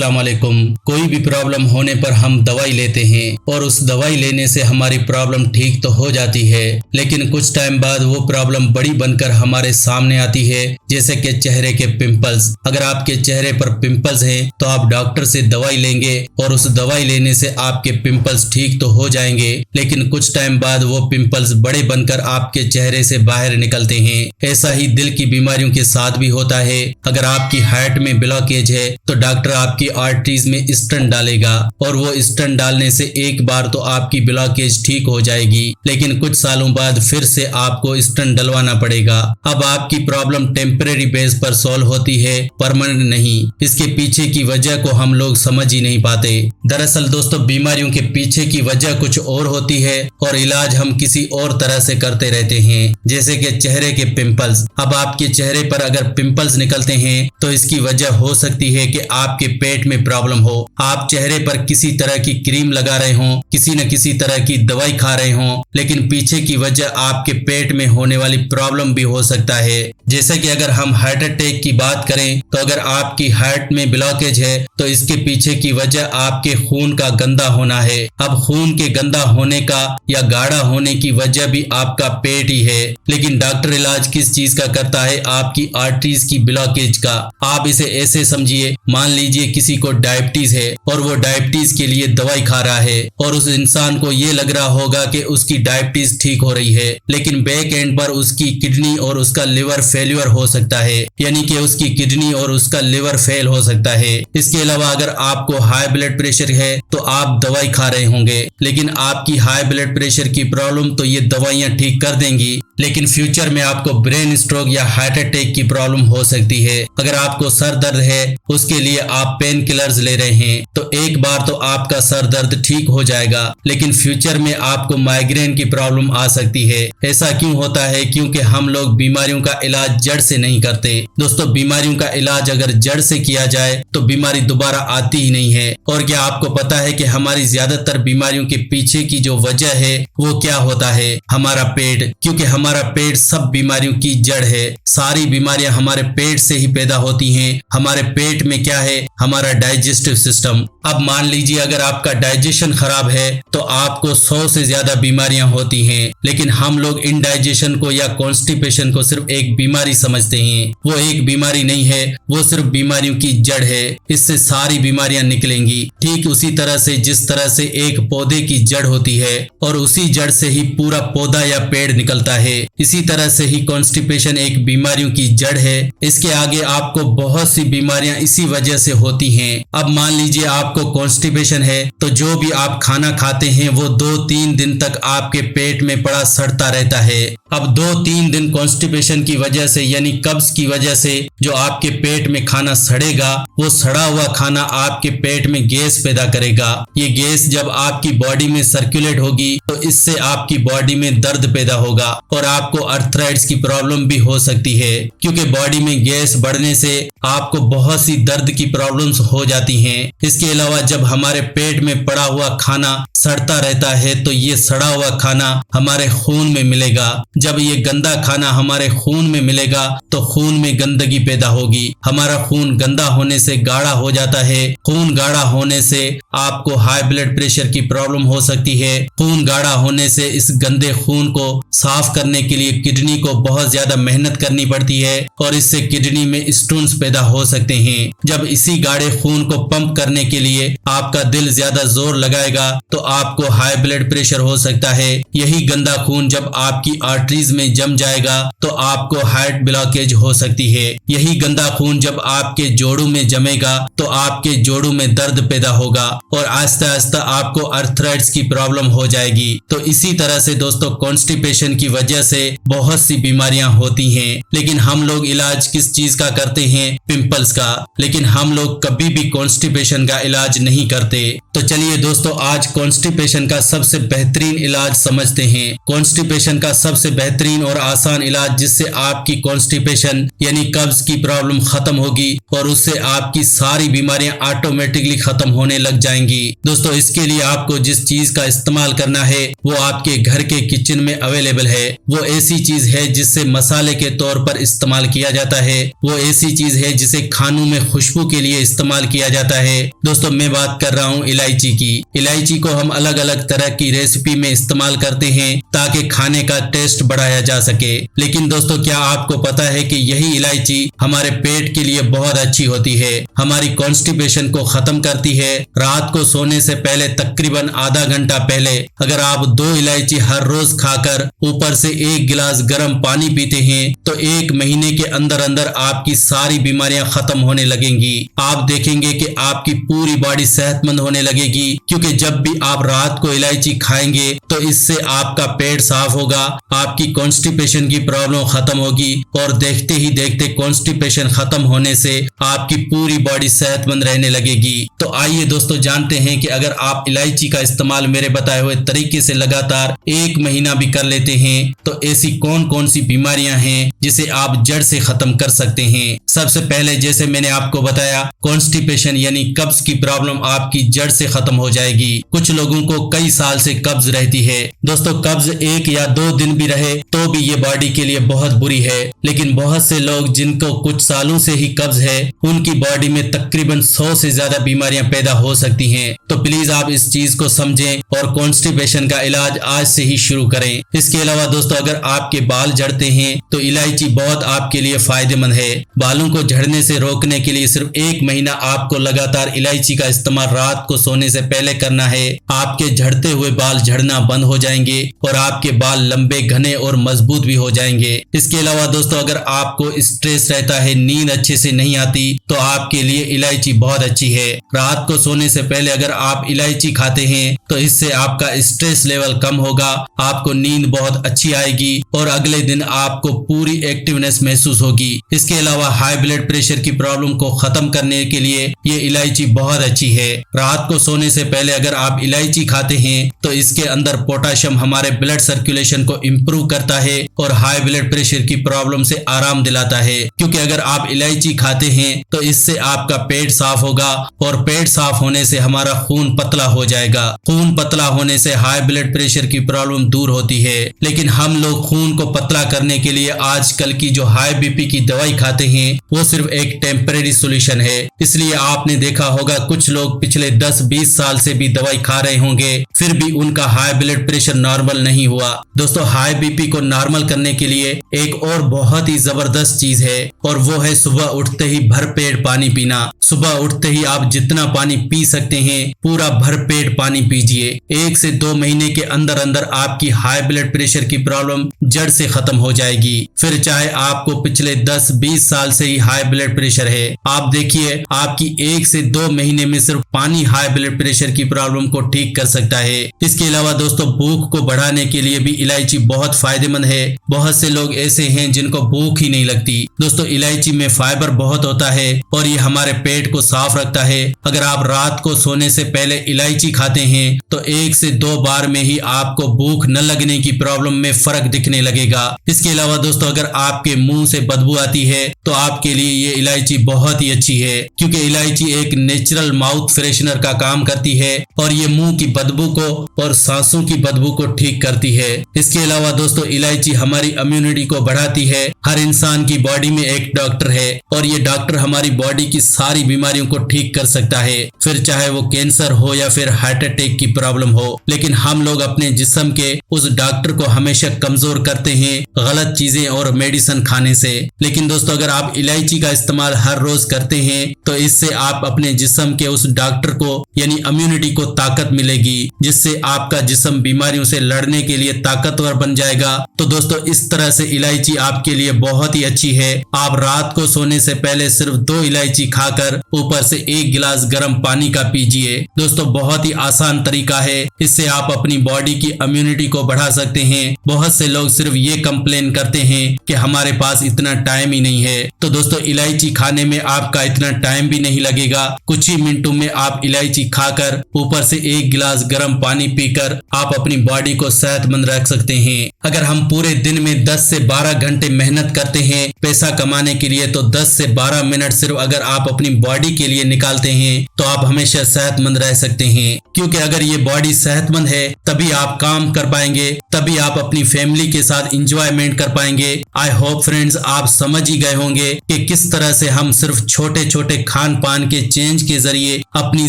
अस्सलाम वालेकुम। कोई भी प्रॉब्लम होने पर हम दवाई लेते हैं और उस दवाई लेने से हमारी प्रॉब्लम ठीक तो हो जाती है, लेकिन कुछ टाइम बाद वो प्रॉब्लम बड़ी बनकर हमारे सामने आती है, जैसे कि चेहरे के पिंपल्स। अगर आपके चेहरे पर पिंपल्स हैं तो आप डॉक्टर से दवाई लेंगे और उस दवाई लेने से आपके पिंपल्स ठीक तो हो जाएंगे, लेकिन कुछ टाइम बाद वो पिंपल्स बड़े बनकर आपके चेहरे से बाहर निकलते हैं। ऐसा ही दिल की बीमारियों के साथ भी होता है। अगर आपकी हार्ट में ब्लॉकेज है तो डॉक्टर आपकी आर्टरीज में स्टेंट डालेगा और वो स्टेंट डालने से एक बार तो आपकी ब्लॉकेज ठीक हो जाएगी, लेकिन कुछ सालों बाद फिर से आपको स्टेंट डलवाना पड़ेगा। अब आपकी प्रॉब्लम टेम्परेरी बेस पर सॉल्व होती है, परमानेंट नहीं। इसके पीछे की वजह को हम लोग समझ ही नहीं पाते। दरअसल दोस्तों, बीमारियों के पीछे की वजह कुछ और होती है और इलाज हम किसी और तरह से करते रहते हैं, जैसे कि चेहरे के पिंपल्स। अब आपके चेहरे पर अगर पिंपल्स निकलते हैं तो इसकी वजह हो सकती है कि आपके पेट में प्रॉब्लम हो। आप चेहरे पर किसी तरह की क्रीम लगा रहे हो, किसी न किसी तरह की दवाई खा रहे हो, लेकिन पीछे की वजह आपके पेट में होने वाली प्रॉब्लम भी हो सकता है। जैसे कि अगर हम हार्ट अटैक की बात करें तो अगर आपकी हार्ट में ब्लॉकेज है तो इसके पीछे की वजह आपके खून का गंदा होना है। अब खून के गंदा होने का या गाढ़ा होने की वजह भी आपका पेट ही है, लेकिन डॉक्टर इलाज किस चीज का करता है? आपकी आर्टरीज की ब्लॉकेज का। आप इसे ऐसे समझिए, मान लीजिए किसी को डायबिटीज है और वो डायबिटीज के लिए दवाई खा रहा है और उस इंसान को ये लग रहा होगा कि उसकी डायबिटीज ठीक हो रही है, लेकिन बैक एंड पर उसकी किडनी और उसका लिवर फेल्यूर हो सकता है, यानी कि उसकी किडनी और उसका लिवर फेल हो सकता है। इसके अलावा अगर आपको हाई ब्लड प्रेशर है तो आप दवाई खा रहे होंगे, लेकिन आपकी हाई ब्लड प्रेशर की प्रॉब्लम तो ये दवाइयां ठीक कर देंगी, लेकिन फ्यूचर में आपको ब्रेन स्ट्रोक या हार्ट अटैक की प्रॉब्लम हो सकती है। अगर आपको सर दर्द है उसके लिए आप पेन किलर्स ले रहे हैं तो एक बार तो आपका सर दर्द ठीक हो जाएगा, लेकिन फ्यूचर में आपको माइग्रेन की प्रॉब्लम आ सकती है। ऐसा क्यों होता है? क्योंकि हम लोग बीमारियों का इलाज जड़ से नहीं करते। दोस्तों, बीमारियों का इलाज अगर जड़ से किया जाए तो बीमारी दोबारा आती ही नहीं है। और क्या आपको पता है कि हमारी ज्यादातर बीमारियों के पीछे की जो वजह है वो क्या होता है? हमारा पेट। क्योंकि हमारा पेट सब बीमारियों की जड़ है। सारी बीमारियां हमारे पेट से ही पैदा होती हैं। हमारे पेट में क्या है? हमारा डाइजेस्टिव सिस्टम। अब मान लीजिए अगर आपका डाइजेशन खराब है तो आपको 100 से ज्यादा बीमारियां होती हैं, लेकिन हम लोग इनडाइजेशन को या कॉन्स्टिपेशन को सिर्फ एक बीमारी समझते हैं। वो एक बीमारी नहीं है, वो सिर्फ बीमारियों की जड़ है। इससे सारी बीमारियां निकलेंगी। ठीक उसी तरह से जिस तरह से एक पौधे की जड़ होती है और उसी जड़ से ही पूरा पौधा या पेड़ निकलता है, इसी तरह से ही कॉन्स्टिपेशन एक बीमारियों की जड़ है। इसके आगे आपको बहुत सी बीमारियां इसी वजह से होती हैं। अब मान लीजिए आपको कॉन्स्टिपेशन है तो जो भी आप खाना खाते हैं वो 2-3 दिन तक आपके पेट में पड़ा सड़ता रहता है। अब 2-3 दिन कॉन्स्टिपेशन की वजह से यानी कब्ज की वजह से जो आपके पेट में खाना सड़ेगा, वो सड़ा हुआ खाना आपके पेट में गैस पैदा करेगा। ये गैस जब आपकी बॉडी में सर्कुलेट होगी तो इससे आपकी बॉडी में दर्द पैदा होगा और आपको अर्थराइट्स की प्रॉब्लम भी हो सकती है, क्योंकि बॉडी में गैस बढ़ने से आपको बहुत सी दर्द की प्रॉब्लम्स हो जाती हैं। इसके अलावा जब हमारे पेट में पड़ा हुआ खाना सड़ता रहता है तो ये सड़ा हुआ खाना हमारे खून में मिलेगा। जब ये गंदा खाना हमारे खून में मिलेगा तो खून में गंदगी पैदा होगी। हमारा खून गंदा होने से गाढ़ा हो जाता है। खून गाढ़ा होने से आपको हाई ब्लड प्रेशर की प्रॉब्लम हो सकती है। खून गाढ़ा होने से इस गंदे खून को साफ करने के लिए किडनी को बहुत ज्यादा मेहनत करनी पड़ती है और इससे किडनी में स्टोन्स पैदा हो सकते हैं। जब इसी गाढ़े खून को पंप करने के लिए आपका दिल ज्यादा जोर लगाएगा तो आपको हाई ब्लड प्रेशर हो सकता है। यही गंदा खून जब आपकी आर्टरीज में जम जाएगा तो आपको हार्ट ब्लॉकेज हो सकती है। यही गंदा खून जब आपके जोड़ों में जमेगा तो आपके जोड़ों में दर्द पैदा होगा और आहिस्ता आहिस्ता आपको अर्थराइट्स की प्रॉब्लम हो जाएगी। तो इसी तरह से दोस्तों, कॉन्स्टिपेशन की वजह से बहुत सी बीमारियां होती हैं, लेकिन हम लोग इलाज किस चीज का करते हैं? पिंपल्स का। लेकिन हम लोग कभी भी कॉन्स्टिपेशन का इलाज नहीं करते। तो चलिए दोस्तों, आज कॉन्स्टिपेशन का सबसे बेहतरीन इलाज समझते हैं। कॉन्स्टिपेशन का सबसे बेहतरीन और आसान इलाज जिससे आपकी कॉन्स्टिपेशन यानी कब्ज की प्रॉब्लम खत्म होगी और उससे आपकी सारी बीमारियां ऑटोमेटिकली खत्म होने लग जाएंगी। दोस्तों, इसके लिए आपको जिस चीज का इस्तेमाल करना है वो आपके घर के किचन में अवेलेबल है। वो ऐसी चीज है जिससे मसाले के तौर पर इस्तेमाल किया जाता है। वो ऐसी चीज है है जिसे खानों में खुशबू के लिए इस्तेमाल किया जाता है। दोस्तों मैं बात कर रहा हूँ इलायची की। इलायची को हम अलग अलग तरह की रेसिपी में इस्तेमाल करते हैं ताकि खाने का टेस्ट बढ़ाया जा सके। लेकिन दोस्तों क्या आपको पता है कि यही इलायची हमारे पेट के लिए बहुत अच्छी होती है, हमारी कॉन्स्टिपेशन को खत्म करती है। रात को सोने से पहले तकरीबन आधा घंटा पहले अगर आप 2 इलायची हर रोज खाकर ऊपर से 1 गिलास गर्म पानी पीते हैं तो 1 महीने के अंदर अंदर आपकी सारी बीमारियां खत्म होने लगेंगी। आप देखेंगे कि आपकी पूरी बॉडी सेहतमंद होने लगेगी, क्योंकि जब भी आप रात को इलायची खाएंगे तो इससे आपका पेट साफ होगा, आपकी कॉन्स्टिपेशन की प्रॉब्लम खत्म होगी और देखते ही देखते कॉन्स्टिपेशन खत्म होने से आपकी पूरी बॉडी सेहतमंद रहने लगेगी। तो आइए दोस्तों जानते हैं कि अगर आप इलायची का इस्तेमाल मेरे बताए हुए तरीके से लगातार 1 महीना भी कर लेते हैं तो ऐसी कौन कौन सी बीमारियां हैं जिसे आप जड़ से खत्म कर सकते हैं। सबसे पहले जैसे मैंने आपको बताया, कॉन्स्टिपेशन यानी कब्ज की प्रॉब्लम आपकी जड़ से खत्म हो जाएगी। कुछ लोगों को कई साल से कब्ज रहती है। दोस्तों कब्ज 1 या 2 दिन भी रहे तो भी ये बॉडी के लिए बहुत बुरी है, लेकिन बहुत से लोग जिनको कुछ सालों से ही कब्ज है उनकी बॉडी में तकरीबन 100 से ज्यादा बीमारियां पैदा हो सकती हैं। तो प्लीज आप इस चीज को समझें और कॉन्स्टिपेशन का इलाज आज से ही शुरू करें। इसके अलावा दोस्तों अगर आपके बाल झड़ते हैं तो इलायची बहुत आपके लिए फायदेमंद है। बालों को झड़ने से रोकने के लिए सिर्फ 1 महीना आपको लगातार इलायची का इस्तेमाल रात को सोने से पहले करना है। आपके झड़ते हुए बाल झड़ना बंद हो जाएंगे और आपके बाल लंबे, घने और मजबूत भी हो जाएंगे। इसके अलावा दोस्तों अगर आपको स्ट्रेस रहता है, नींद अच्छे से नहीं आती, तो आपके लिए इलायची बहुत अच्छी है। रात को सोने से पहले अगर आप इलायची खाते हैं तो इससे आपका स्ट्रेस लेवल कम होगा, आपको नींद बहुत अच्छी आएगी और अगले दिन आपको पूरी एक्टिवनेस महसूस होगी। इसके अलावा हाई ब्लड प्रेशर की प्रॉब्लम को खत्म करने के लिए ये इलायची बहुत अच्छी है। रात को सोने से पहले अगर आप इलायची खाते हैं तो इसके अंदर पोटाशियम हमारे ब्लड सर्कुलेशन को इम्प्रूव करता है और हाई ब्लड प्रेशर की प्रॉब्लम से आराम दिलाता है, क्योंकि अगर आप इलायची खाते हैं तो इससे आपका पेट साफ होगा और पेट साफ होने से हमारा खून पतला हो जाएगा। खून पतला होने से हाई ब्लड प्रेशर की प्रॉब्लम दूर होती है, लेकिन हम लोग खून को पतला करने के लिए आजकल की जो हाई बीपी की दवाई खाते हैं वो सिर्फ एक टेम्परेरी सोल्यूशन है। इसलिए आपने देखा होगा कुछ लोग पिछले 10-20 साल से भी दवाई खा रहे होंगे, फिर भी उनका हाई ब्लड प्रेशर नॉर्मल नहीं हुआ। दोस्तों हाई बीपी को नॉर्मल करने के लिए एक और बहुत ही जबरदस्त चीज है और वो है सुबह उठते ही भरपेट पानी पीना। सुबह उठते ही आप जितना पानी पी सकते हैं पूरा भरपेट पानी पीजिए। 1 से 2 महीने के अंदर अंदर आपकी हाई ब्लड प्रेशर की प्रॉब्लम जड़ से खत्म हो जाएगी। फिर चाहे आपको पिछले 10-20 साल से ही हाई ब्लड प्रेशर है, आप देखिए आपकी 1 से 2 महीने में सिर्फ पानी हाई ब्लड प्रेशर की प्रॉब्लम को ठीक कर सकता है। इसके अलावा दोस्तों भूख को बढ़ाने के लिए भी इलायची बहुत फायदेमंद है। बहुत से लोग ऐसे हैं जिनको भूख ही नहीं लगती। दोस्तों इलायची में फाइबर बहुत होता है और ये हमारे पेट को साफ रखता है। अगर आप रात को सोने से पहले इलायची खाते हैं तो 1 से 2 बार में ही आपको भूख न लगने की प्रॉब्लम में फर्क दिखने लगेगा। इसके अलावा दोस्तों अगर आपके मुंह से बदबू आती है तो आपके लिए ये इलायची बहुत ही अच्छी है, क्योंकि इलायची एक नेचुरल माउथ फ्रेशनर का काम करती है और ये मुंह की बदबू को और सांसों की बदबू को ठीक करती है। इसके अलावा दोस्तों इलायची हमारी इम्यूनिटी को बढ़ाती है। हर इंसान की बॉडी में एक डॉक्टर है और ये डॉक्टर हमारी बॉडी की सारी बीमारियों को ठीक कर सकता है, फिर चाहे वो कैंसर हो या फिर हार्ट अटैक की प्रॉब्लम हो। लेकिन हम लोग अपने जिस्म के उस डॉक्टर को हमेशा कमजोर करते हैं गलत चीजें और मेडिसिन खाने से। लेकिन दोस्तों अगर आप इलायची का इस्तेमाल हर रोज करते हैं तो इससे आप अपने जिस्म के उस डॉक्टर को यानी इम्यूनिटी को ताकत मिलेगी, जिससे आपका जिस्म बीमारियों से लड़ने के लिए ताकतवर बन जाएगा। तो दोस्तों इस तरह से इलायची आपके लिए बहुत ही अच्छी है। आप रात को सोने से पहले सिर्फ 2 इलायची खाकर ऊपर से 1 गिलास गर्म पानी का पीजिए। दोस्तों बहुत ही आसान तरीका है, इससे आप अपनी बॉडी की इम्यूनिटी को बढ़ा सकते हैं। बहुत से लोग सिर्फ ये कंप्लेन करते हैं कि हमारे पास इतना टाइम ही नहीं है। तो दोस्तों इलायची खाने में आपका इतना टाइम भी नहीं लगेगा। कुछ ही मिनटों में आप इलायची खाकर ऊपर से 1 गिलास गर्म पानी पीकर आप अपनी बॉडी को सेहतमंद रख सकते हैं। अगर हम पूरे दिन में 10 से 12 घंटे मेहनत करते हैं पैसा कमाने के लिए, तो 10 से 12 मिनट सिर्फ अगर आप अपनी बॉडी के लिए निकालते हैं तो आप हमेशा सेहतमंद रह सकते हैं। क्योंकि अगर ये बॉडी सेहतमंद है तभी आप काम कर पाएंगे, तभी आप अपनी फैमिली के साथ इंजॉयमेंट कर पाएंगे। आई होप फ्रेंड्स आप समझ ही गए होंगे कि किस किस तरह से हम सिर्फ छोटे छोटे खान पान के चेंज के जरिए अपनी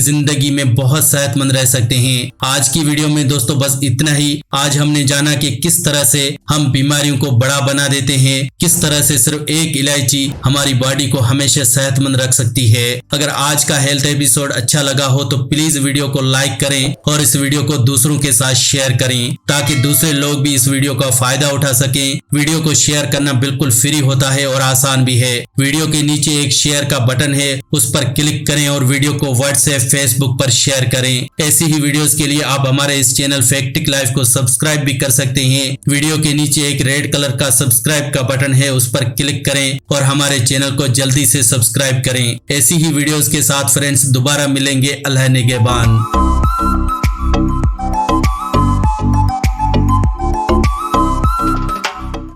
जिंदगी में बहुत सेहतमंद रह सकते हैं। आज की वीडियो में दोस्तों बस इतना ही। आज हमने जाना कि किस तरह से हम बीमारियों को बड़ा बना देते हैं, किस तरह से सिर्फ एक इलायची हमारी बॉडी को हमेशा सेहतमंद रख सकती है। अगर आज का हेल्थ एपिसोड अच्छा लगा हो तो प्लीज वीडियो को लाइक करें और इस वीडियो को दूसरों के साथ शेयर करें ताकि दूसरे लोग भी इस वीडियो का फायदा उठा सकें। वीडियो को शेयर करना बिल्कुल फ्री होता है और आसान भी है। वीडियो के नीचे एक शेयर का बटन है, उस पर क्लिक करें और वीडियो को व्हाट्सएप, फेसबुक पर शेयर करें। ऐसी ही वीडियोस के लिए आप हमारे इस चैनल फैक्टिक लाइफ को सब्सक्राइब भी कर सकते हैं। वीडियो के नीचे एक रेड कलर का सब्सक्राइब का बटन है, उस पर क्लिक करें और हमारे चैनल को जल्दी से सब्सक्राइब करें। ऐसी ही वीडियोस के साथ फ्रेंड्स दोबारा मिलेंगे। अल्लाह निगहबान।